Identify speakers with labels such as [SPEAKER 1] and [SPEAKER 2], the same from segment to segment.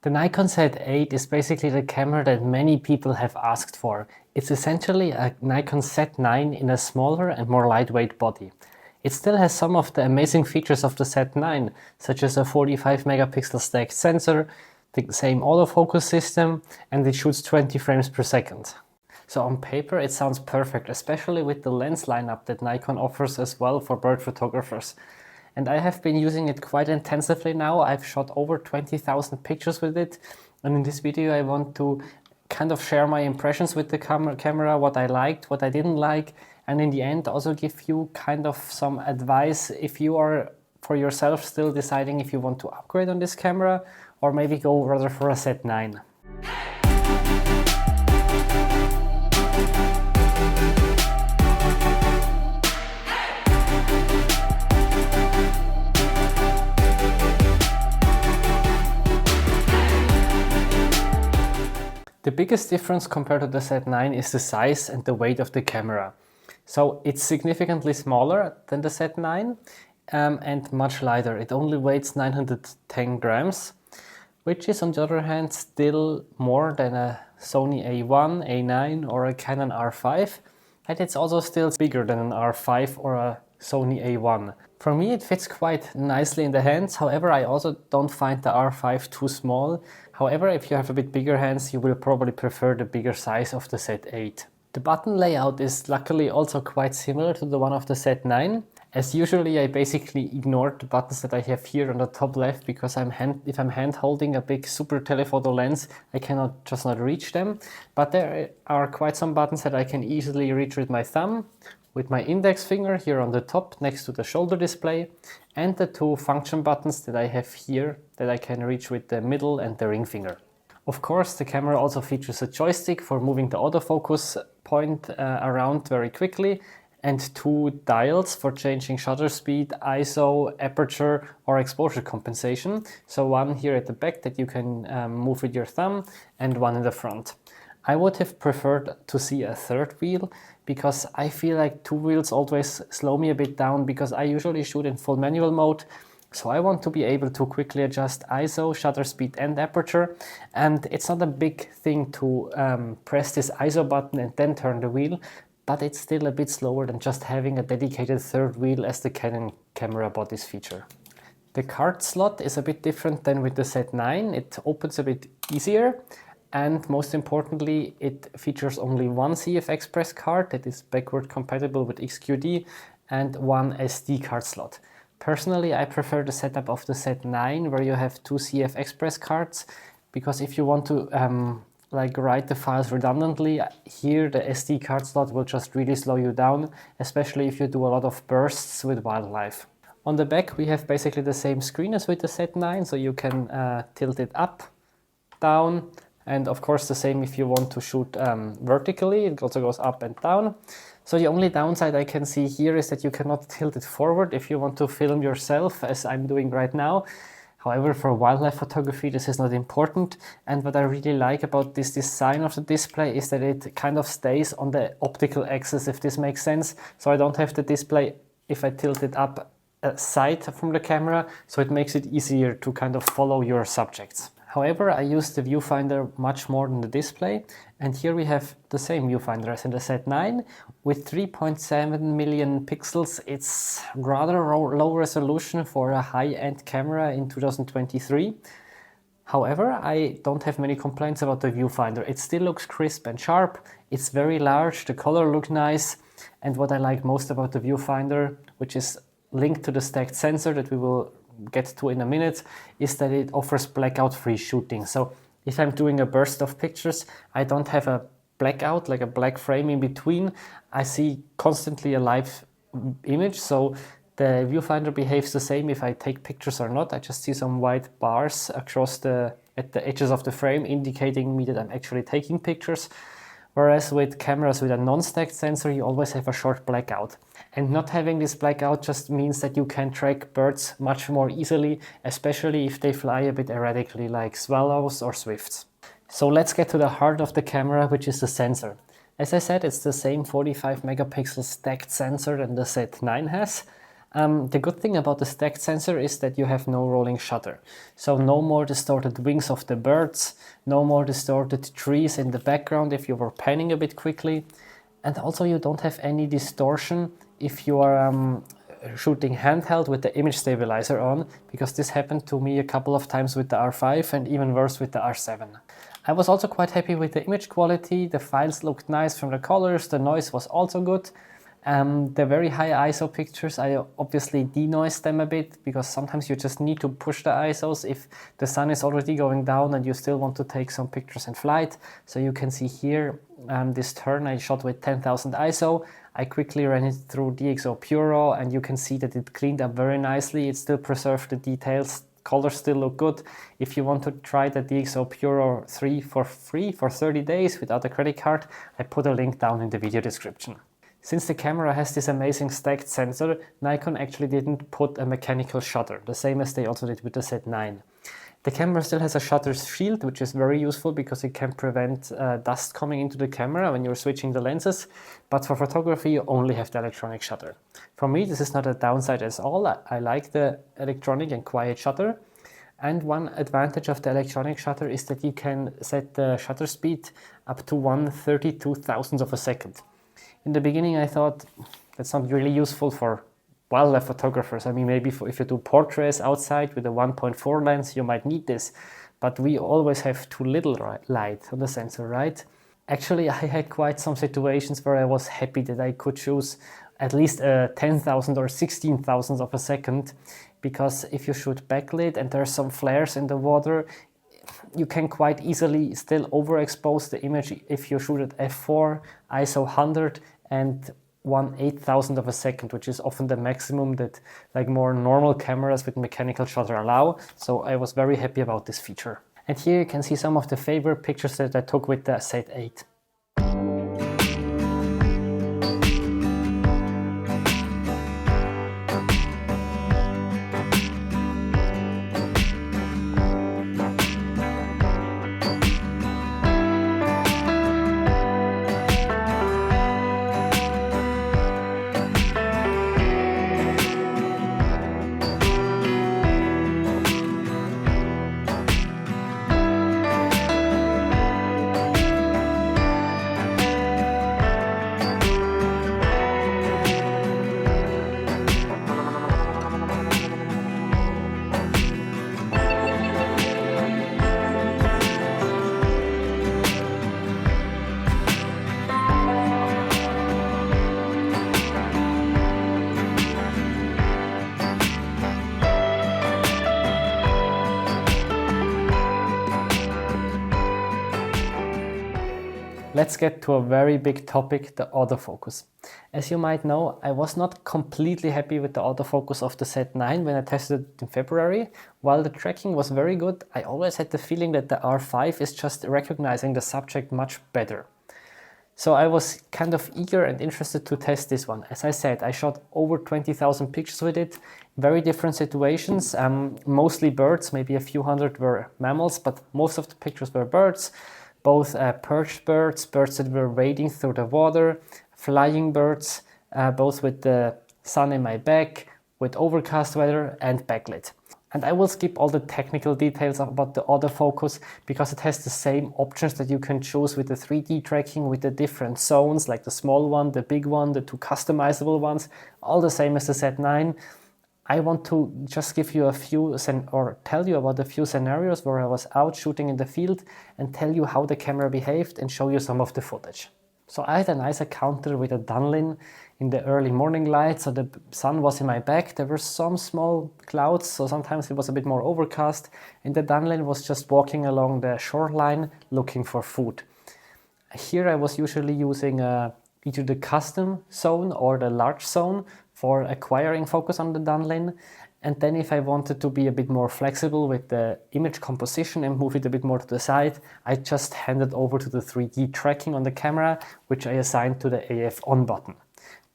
[SPEAKER 1] The Nikon Z8 is basically the camera that many people have asked for. It's essentially a Nikon Z9 in a smaller and more lightweight body. It still has some of the amazing features of the Z9, such as a 45 megapixel stacked sensor, the same autofocus system, and it shoots 20 frames per second. So on paper it sounds perfect, especially with the lens lineup that Nikon offers as well for bird photographers. And I have been using it quite intensively now. I've shot over 20,000 pictures with it. And in this video I want to kind of share my impressions with the camera, what I liked, what I didn't like, and in the end also give you kind of some advice if you are for yourself still deciding if you want to upgrade on this camera or maybe go rather for a Z9. The biggest difference compared to the Z9 is the size and the weight of the camera. So it's significantly smaller than the Z9 and much lighter. It only weighs 910 grams, which is on the other hand still more than a Sony A1, A9 or a Canon R5. And it's also still bigger than an R5 or a Sony A1. For me it fits quite nicely in the hands, however I also don't find the R5 too small. However, if you have a bit bigger hands, you will probably prefer the bigger size of the Z8. The button layout is luckily also quite similar to the one of the Z9. As usually I basically ignored the buttons that I have here on the top left because if I'm hand holding a big super telephoto lens, I cannot just not reach them. But there are quite some buttons that I can easily reach with my thumb, with my index finger here on the top next to the shoulder display, and the two function buttons that I have here that I can reach with the middle and the ring finger. Of course, the camera also features a joystick for moving the autofocus point around very quickly, and two dials for changing shutter speed, ISO, aperture or exposure compensation. So one here at the back that you can move with your thumb and one in the front. I would have preferred to see a third wheel because I feel like two wheels always slow me a bit down because I usually shoot in full manual mode. So I want to be able to quickly adjust ISO, shutter speed and aperture. And it's not a big thing to press this ISO button and then turn the wheel, but it's still a bit slower than just having a dedicated third wheel as the Canon camera bodies feature. The card slot is a bit different than with the Z9. It opens a bit easier. And most importantly, it features only one CF Express card that is backward compatible with XQD and one SD card slot. Personally, I prefer the setup of the Z9 where you have two CF Express cards because if you want to write the files redundantly, here the SD card slot will just really slow you down, especially if you do a lot of bursts with wildlife. On the back, we have basically the same screen as with the Z9, so you can tilt it up, down, and of course the same if you want to shoot vertically, it also goes up and down. So the only downside I can see here is that you cannot tilt it forward if you want to film yourself, as I'm doing right now. However, for wildlife photography this is not important, and what I really like about this design of the display is that it kind of stays on the optical axis, if this makes sense. So I don't have the display, if I tilt it up, side from the camera, so it makes it easier to kind of follow your subjects. However, I use the viewfinder much more than the display, and here we have the same viewfinder as in the Z9 with 3.7 million pixels. It's rather low resolution for a high-end camera in 2023. However, I don't have many complaints about the viewfinder. It still looks crisp and sharp, it's very large, the color looks nice, and what I like most about the viewfinder, which is linked to the stacked sensor that we will get to in a minute, is that it offers blackout-free shooting. So if I'm doing a burst of pictures, I don't have a blackout, like a black frame in between. I see constantly a live image, so the viewfinder behaves the same if I take pictures or not. I just see some white bars across at the edges of the frame indicating me that I'm actually taking pictures. Whereas with cameras with a non-stacked sensor, you always have a short blackout. And not having this blackout just means that you can track birds much more easily, especially if they fly a bit erratically like swallows or swifts. So let's get to the heart of the camera, which is the sensor. As I said, it's the same 45 megapixel stacked sensor that the Z9 has. The good thing about the stacked sensor is that you have no rolling shutter. So no more distorted wings of the birds, no more distorted trees in the background if you were panning a bit quickly. And also you don't have any distortion if you are shooting handheld with the image stabilizer on, because this happened to me a couple of times with the R5 and even worse with the R7. I was also quite happy with the image quality. The files looked nice from the colors, the noise was also good. The very high ISO pictures, I obviously denoised them a bit, because sometimes you just need to push the ISOs if the sun is already going down and you still want to take some pictures in flight. So you can see here this turn I shot with 10,000 ISO. I quickly ran it through DxO Pure RAW and you can see that it cleaned up very nicely. It still preserved the details. Colors still look good. If you want to try the DxO Pure RAW 3 for free for 30 days without a credit card, I put a link down in the video description. Since the camera has this amazing stacked sensor, Nikon actually didn't put a mechanical shutter, the same as they also did with the Z9. The camera still has a shutter shield, which is very useful because it can prevent dust coming into the camera when you're switching the lenses, but for photography you only have the electronic shutter. For me, this is not a downside at all. I like the electronic and quiet shutter. And one advantage of the electronic shutter is that you can set the shutter speed up to 1/32,000th of a second. In the beginning I thought that's not really useful for wildlife photographers. I mean, maybe if you do portraits outside with a 1.4 lens, you might need this, but we always have too little light on the sensor, right? Actually, I had quite some situations where I was happy that I could choose at least a 10,000 or 16,000th of a second, because if you shoot backlit and there are some flares in the water, you can quite easily still overexpose the image if you shoot at f4, ISO 100 and 1/8000th of a second, which is often the maximum that like more normal cameras with mechanical shutter allow. So I was very happy about this feature. And here you can see some of the favorite pictures that I took with the Z8. Let's get to a very big topic, the autofocus. As you might know, I was not completely happy with the autofocus of the Z9 when I tested it in February. While the tracking was very good, I always had the feeling that the R5 is just recognizing the subject much better. So I was kind of eager and interested to test this one. As I said, I shot over 20,000 pictures with it, very different situations, mostly birds, maybe a few hundred were mammals, but most of the pictures were birds. Both perched birds, birds that were wading through the water, flying birds, both with the sun in my back, with overcast weather and backlit. And I will skip all the technical details about the autofocus because it has the same options that you can choose with the 3D tracking with the different zones, like the small one, the big one, the two customizable ones, all the same as the Z9. I want to just give you a few or tell you about a few scenarios where I was out shooting in the field and tell you how the camera behaved and show you some of the footage. So I had a nice encounter with a Dunlin in the early morning light, so the sun was in my back. There were some small clouds, so sometimes it was a bit more overcast, and the Dunlin was just walking along the shoreline looking for food. Here I was usually using either the custom zone or the large zone for acquiring focus on the Dunlin. And then if I wanted to be a bit more flexible with the image composition and move it a bit more to the side, I just handed over to the 3D tracking on the camera, which I assigned to the AF on button.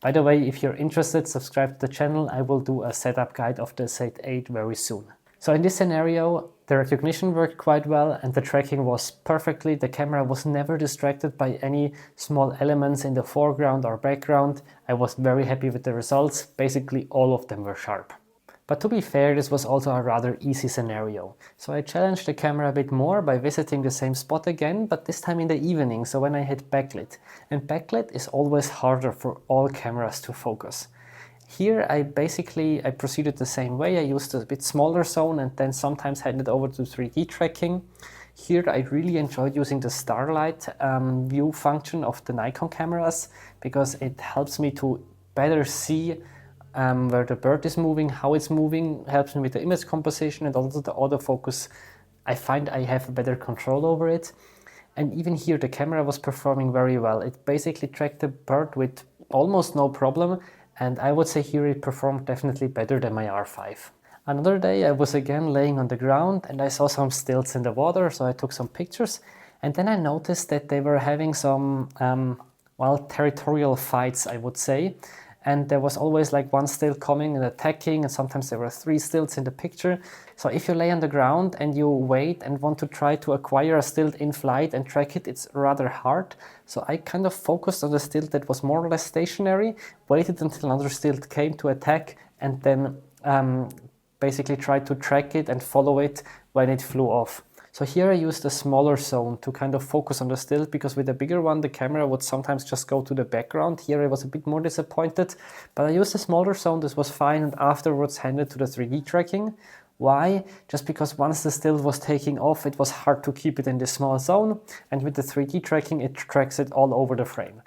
[SPEAKER 1] By the way, if you're interested, subscribe to the channel. I will do a setup guide of the Z8 very soon. So in this scenario, the recognition worked quite well and the tracking was perfectly. The camera was never distracted by any small elements in the foreground or background. I was very happy with the results. Basically, all of them were sharp. But to be fair, this was also a rather easy scenario. So I challenged the camera a bit more by visiting the same spot again, but this time in the evening, so when I had backlit. And backlit is always harder for all cameras to focus. Here I proceeded the same way. I used a bit smaller zone and then sometimes handed over to 3D tracking. Here I really enjoyed using the starlight view function of the Nikon cameras because it helps me to better see where the bird is moving, how it's moving, helps me with the image composition and also the autofocus. I find I have better control over it. And even here the camera was performing very well. It basically tracked the bird with almost no problem, and I would say here it performed definitely better than my R5. Another day I was again laying on the ground and I saw some stilts in the water, so I took some pictures, and then I noticed that they were having some territorial fights, I would say. And there was always like one stilt coming and attacking, and sometimes there were 3 stilts in the picture. So if you lay on the ground and you wait and want to try to acquire a stilt in flight and track it, it's rather hard. So I kind of focused on the stilt that was more or less stationary, waited until another stilt came to attack, and then basically tried to track it and follow it when it flew off. So here I used a smaller zone to kind of focus on the stilt, because with a bigger one the camera would sometimes just go to the background. Here I was a bit more disappointed, but I used a smaller zone, this was fine, and afterwards handed to the 3D tracking. Why? Just because once the stilt was taking off, it was hard to keep it in this small zone, and with the 3D tracking it tracks it all over the frame.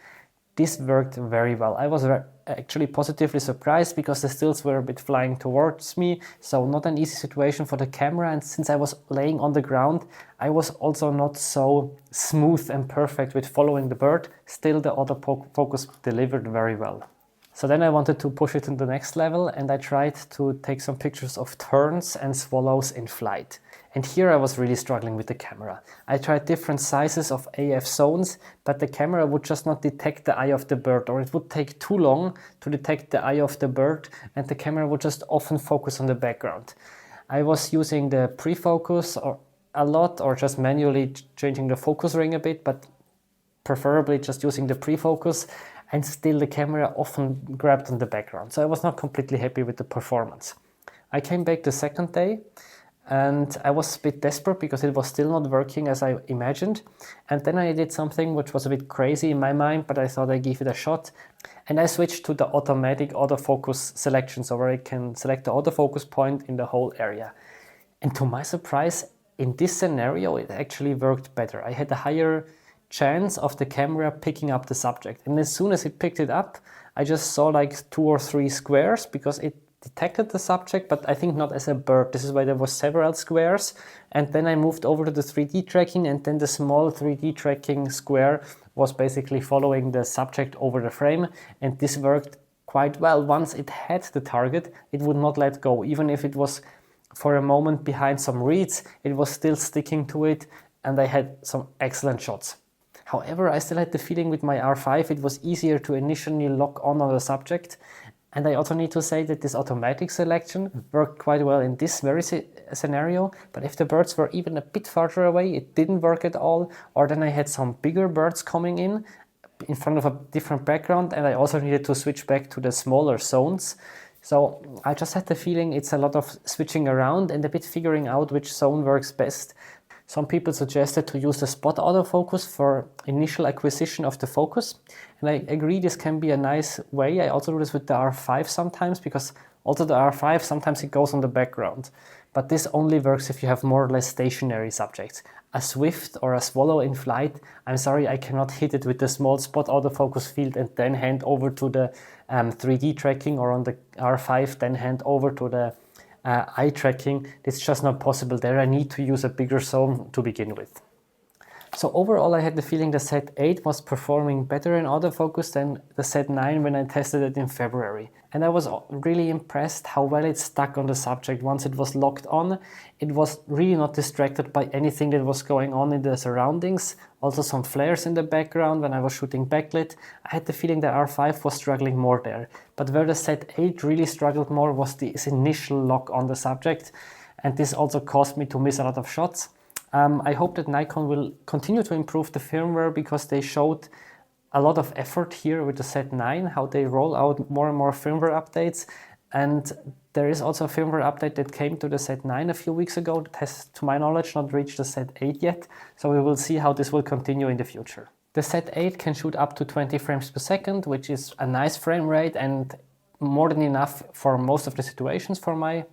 [SPEAKER 1] This worked very well. I was actually positively surprised because the stills were a bit flying towards me, so not an easy situation for the camera, and since I was laying on the ground, I was also not so smooth and perfect with following the bird. Still, the autofocus delivered very well. So then I wanted to push it to the next level, and I tried to take some pictures of terns and swallows in flight. And here I was really struggling with the camera. I tried different sizes of AF zones, but the camera would just not detect the eye of the bird, or it would take too long to detect the eye of the bird, and the camera would just often focus on the background. I was using the pre-focus a lot, or just manually changing the focus ring a bit, but preferably just using the pre-focus, and still the camera often grabbed on the background. So I was not completely happy with the performance. I came back the second day, and I was a bit desperate because it was still not working as I imagined. And then I did something which was a bit crazy in my mind, but I thought I'd give it a shot. And I switched to the automatic autofocus selection, so where I can select the autofocus point in the whole area. And to my surprise, in this scenario, it actually worked better. I had a higher chance of the camera picking up the subject. And as soon as it picked it up, I just saw like 2 or 3 squares because it detected the subject, but I think not as a bird. This is why there was several squares. And then I moved over to the 3D tracking, and then the small 3D tracking square was basically following the subject over the frame. And this worked quite well. Once it had the target, it would not let go. Even if it was for a moment behind some reeds, it was still sticking to it, and I had some excellent shots. However, I still had the feeling with my R5 it was easier to initially lock on the subject. And I also need to say that this automatic selection worked quite well in this very scenario, but if the birds were even a bit farther away, it didn't work at all, or then I had some bigger birds coming in front of a different background, and I also needed to switch back to the smaller zones. So I just had the feeling it's a lot of switching around and a bit figuring out which zone works best. Some people suggested to use the spot autofocus for initial acquisition of the focus. And I agree this can be a nice way. I also do this with the R5 sometimes, because also the R5 sometimes it goes on the background. But this only works if you have more or less stationary subjects. A swift or a swallow in flight, I'm sorry, I cannot hit it with the small spot autofocus field and then hand over to the 3D tracking, or on the R5 then hand over to the eye tracking. It's just not possible there. I need to use a bigger zone to begin with. So overall I had the feeling the Z8 was performing better in autofocus than the Z9 when I tested it in February. And I was really impressed how well it stuck on the subject once it was locked on. It was really not distracted by anything that was going on in the surroundings. Also some flares in the background when I was shooting backlit. I had the feeling the R5 was struggling more there. But where the Z8 really struggled more was this initial lock on the subject. and this also caused me to miss a lot of shots. I hope that Nikon will continue to improve the firmware, because they showed a lot of effort here with the Z9, how they roll out more and more firmware updates. And there is also a firmware update that came to the Z9 a few weeks ago that has, to my knowledge, not reached the Z8 yet. So we will see how this will continue in the future. The Z8 can shoot up to 20 frames per second, which is a nice frame rate and more than enough for most of the situations for my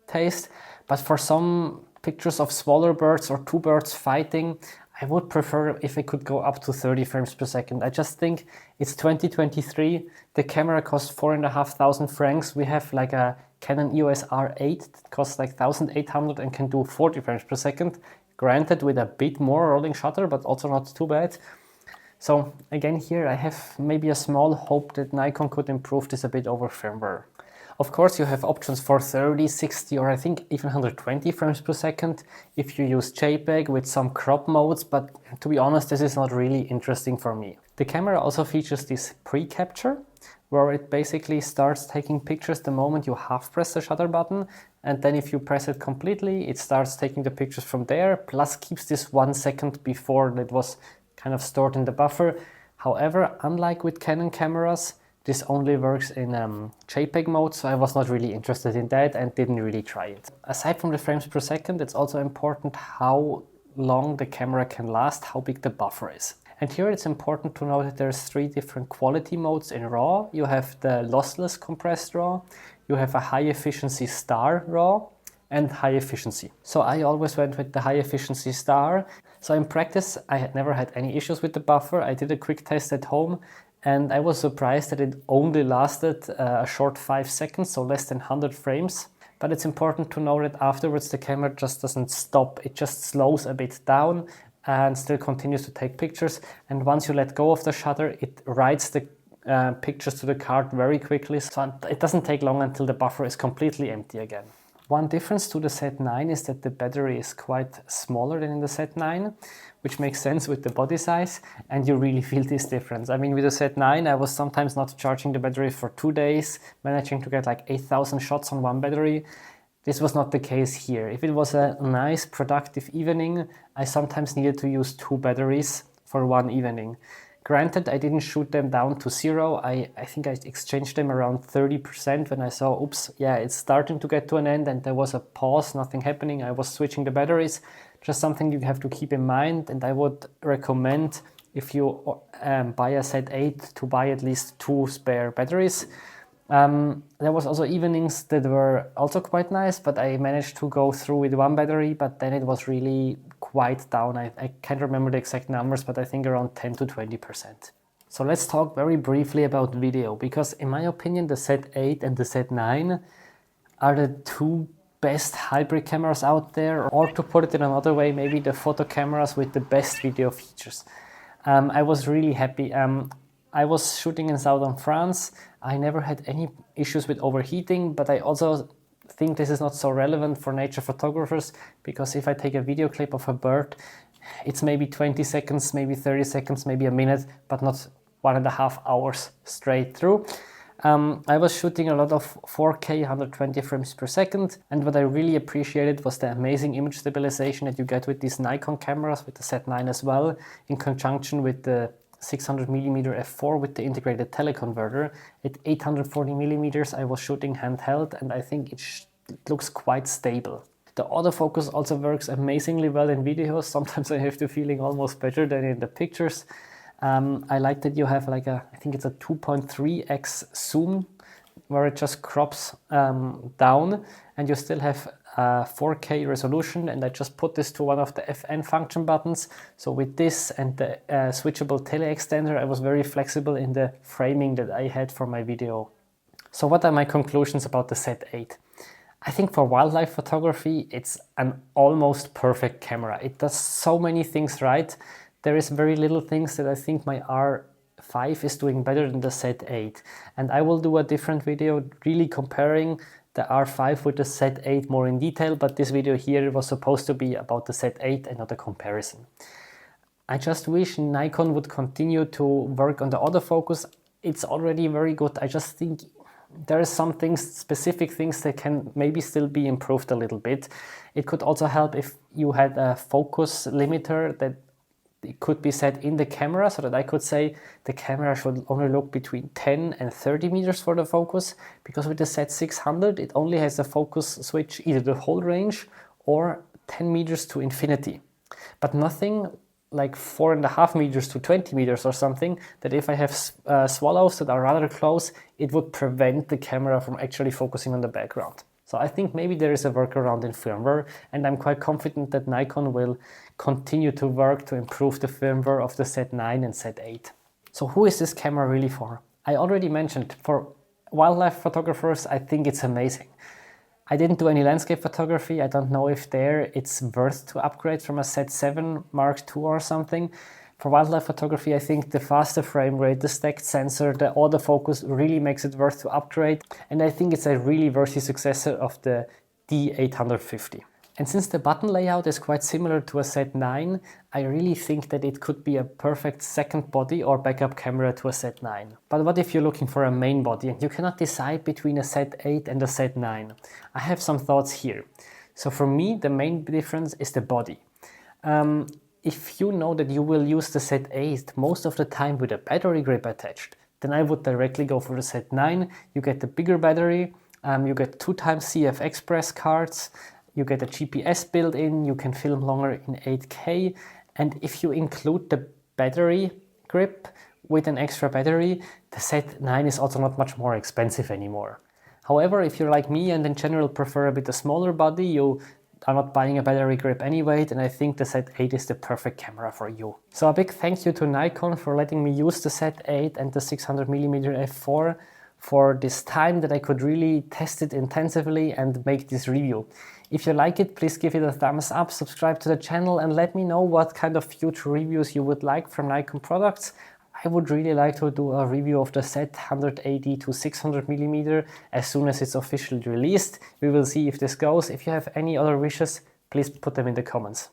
[SPEAKER 1] taste. But for some pictures of smaller birds or two birds fighting, I would prefer if it could go up to 30 frames per second. I just think it's 2023. The camera costs 4,500 francs. We have like a Canon EOS R8 that costs like 1,800 and can do 40 frames per second. Granted, with a bit more rolling shutter, but also not too bad. So again, here I have maybe a small hope that Nikon could improve this a bit over firmware. Of course, you have options for 30, 60, or I think even 120 frames per second if you use JPEG with some crop modes, but to be honest, this is not really interesting for me. The camera also features this pre-capture, where it basically starts taking pictures the moment you half press the shutter button, and then if you press it completely, it starts taking the pictures from there, plus keeps this 1 second before that was kind of stored in the buffer. However, unlike with Canon cameras, this only works in JPEG mode, so I was not really interested in that and didn't really try it. Aside from the frames per second, it's also important how long the camera can last, how big the buffer is. And here it's important to know that there's 3 different quality modes in RAW. You have the lossless compressed RAW, you have a high efficiency star RAW, and high efficiency. So I always went with the high efficiency star. So in practice, I had never had any issues with the buffer. I did a quick test at home, and I was surprised that it only lasted a short 5 seconds, so less than 100 frames. But it's important to know that afterwards the camera just doesn't stop. It just slows a bit down and still continues to take pictures. And once you let go of the shutter, it writes the pictures to the card very quickly. So it doesn't take long until the buffer is completely empty again. One difference to the Z9 is that the battery is quite smaller than in the Z9, which makes sense with the body size, and you really feel this difference. I mean, with the Z9, I was sometimes not charging the battery for 2 days, managing to get like 8,000 shots on one battery. This was not the case here. If it was a nice, productive evening, I sometimes needed to use 2 batteries for one evening. Granted, I didn't shoot them down to 0. I think I exchanged them around 30% when I saw, oops, yeah, it's starting to get to an end, and there was a pause, nothing happening. I was switching the batteries. Just something you have to keep in mind, and I would recommend, if you buy a Z8, to buy at least 2 spare batteries. There was also evenings that were also quite nice, but I managed to go through with 1 battery, but then it was really quite down. I can't remember the exact numbers, but I think around 10 to 20%. So let's talk very briefly about video, because in my opinion, the Z8 and the Z9 are the 2 best hybrid cameras out there, or to put it in another way, maybe the photo cameras with the best video features. I was really happy. I was shooting in southern France. I never had any issues with overheating, but I also think this is not so relevant for nature photographers, because if I take a video clip of a bird, it's maybe 20 seconds, maybe 30 seconds, maybe a minute, but not 1.5 hours straight through. I was shooting a lot of 4K 120 frames per second, and what I really appreciated was the amazing image stabilization that you get with these Nikon cameras, with the Z9 as well, in conjunction with the 600mm f4 with the integrated teleconverter. At 840mm I was shooting handheld, and I think it looks quite stable. The autofocus also works amazingly well in videos. Sometimes I have the feeling almost better than in the pictures. I like that you have like I think it's a 2.3x zoom, where it just crops down, and you still have 4K resolution, and I just put this to one of the FN function buttons. So with this and the switchable tele extender, I was very flexible in the framing that I had for my video. So what are my conclusions about the Z8? I think for wildlife photography, it's an almost perfect camera. It does so many things right. There is very little things that I think my R5 is doing better than the Z8. And I will do a different video really comparing the R5 with the Z8 more in detail, but this video here was supposed to be about the Z8 and not a comparison. I just wish Nikon would continue to work on the autofocus. It's already very good. I just think There are some things, specific things that can maybe still be improved a little bit. It could also help if you had a focus limiter that it could be set in the camera, so that I could say the camera should only look between 10 and 30 meters for the focus, because with the Z600 it only has a focus switch either the whole range or 10 meters to infinity, but nothing like 4.5 meters to 20 meters or something, that if I have swallows that are rather close, it would prevent the camera from actually focusing on the background. So I think maybe there is a workaround in firmware, and I'm quite confident that Nikon will continue to work to improve the firmware of the Z9 and Z8. So who is this camera really for? I already mentioned, for wildlife photographers, I think it's amazing. I didn't do any landscape photography. I don't know if it's worth to upgrade from a Z7 Mark II or something. For wildlife photography, I think the faster frame rate, the stacked sensor, the autofocus really makes it worth to upgrade. And I think it's a really worthy successor of the D850. And since the button layout is quite similar to a Z9, I really think that it could be a perfect second body or backup camera to a Z9. But what if you're looking for a main body and you cannot decide between a Z8 and a Z9? I have some thoughts here. So for me, the main difference is the body. If you know that you will use the Z8 most of the time with a battery grip attached, then I would directly go for the Z9. You get the bigger battery, you get 2x CF Express cards, you get a GPS built in, you can film longer in 8K, and if you include the battery grip with an extra battery, the Z9 is also not much more expensive anymore. However, if you're like me and in general prefer a bit a smaller body, you are not buying a battery grip anyway, then I think the Z8 is the perfect camera for you. So a big thank you to Nikon for letting me use the Z8 and the 600mm f4 for this time that I could really test it intensively and make this review. If you like it, please give it a thumbs up, subscribe to the channel, and let me know what kind of future reviews you would like from Nikon products. I would really like to do a review of the Z180 to 600mm as soon as it's officially released. We will see if this goes. If you have any other wishes, please put them in the comments.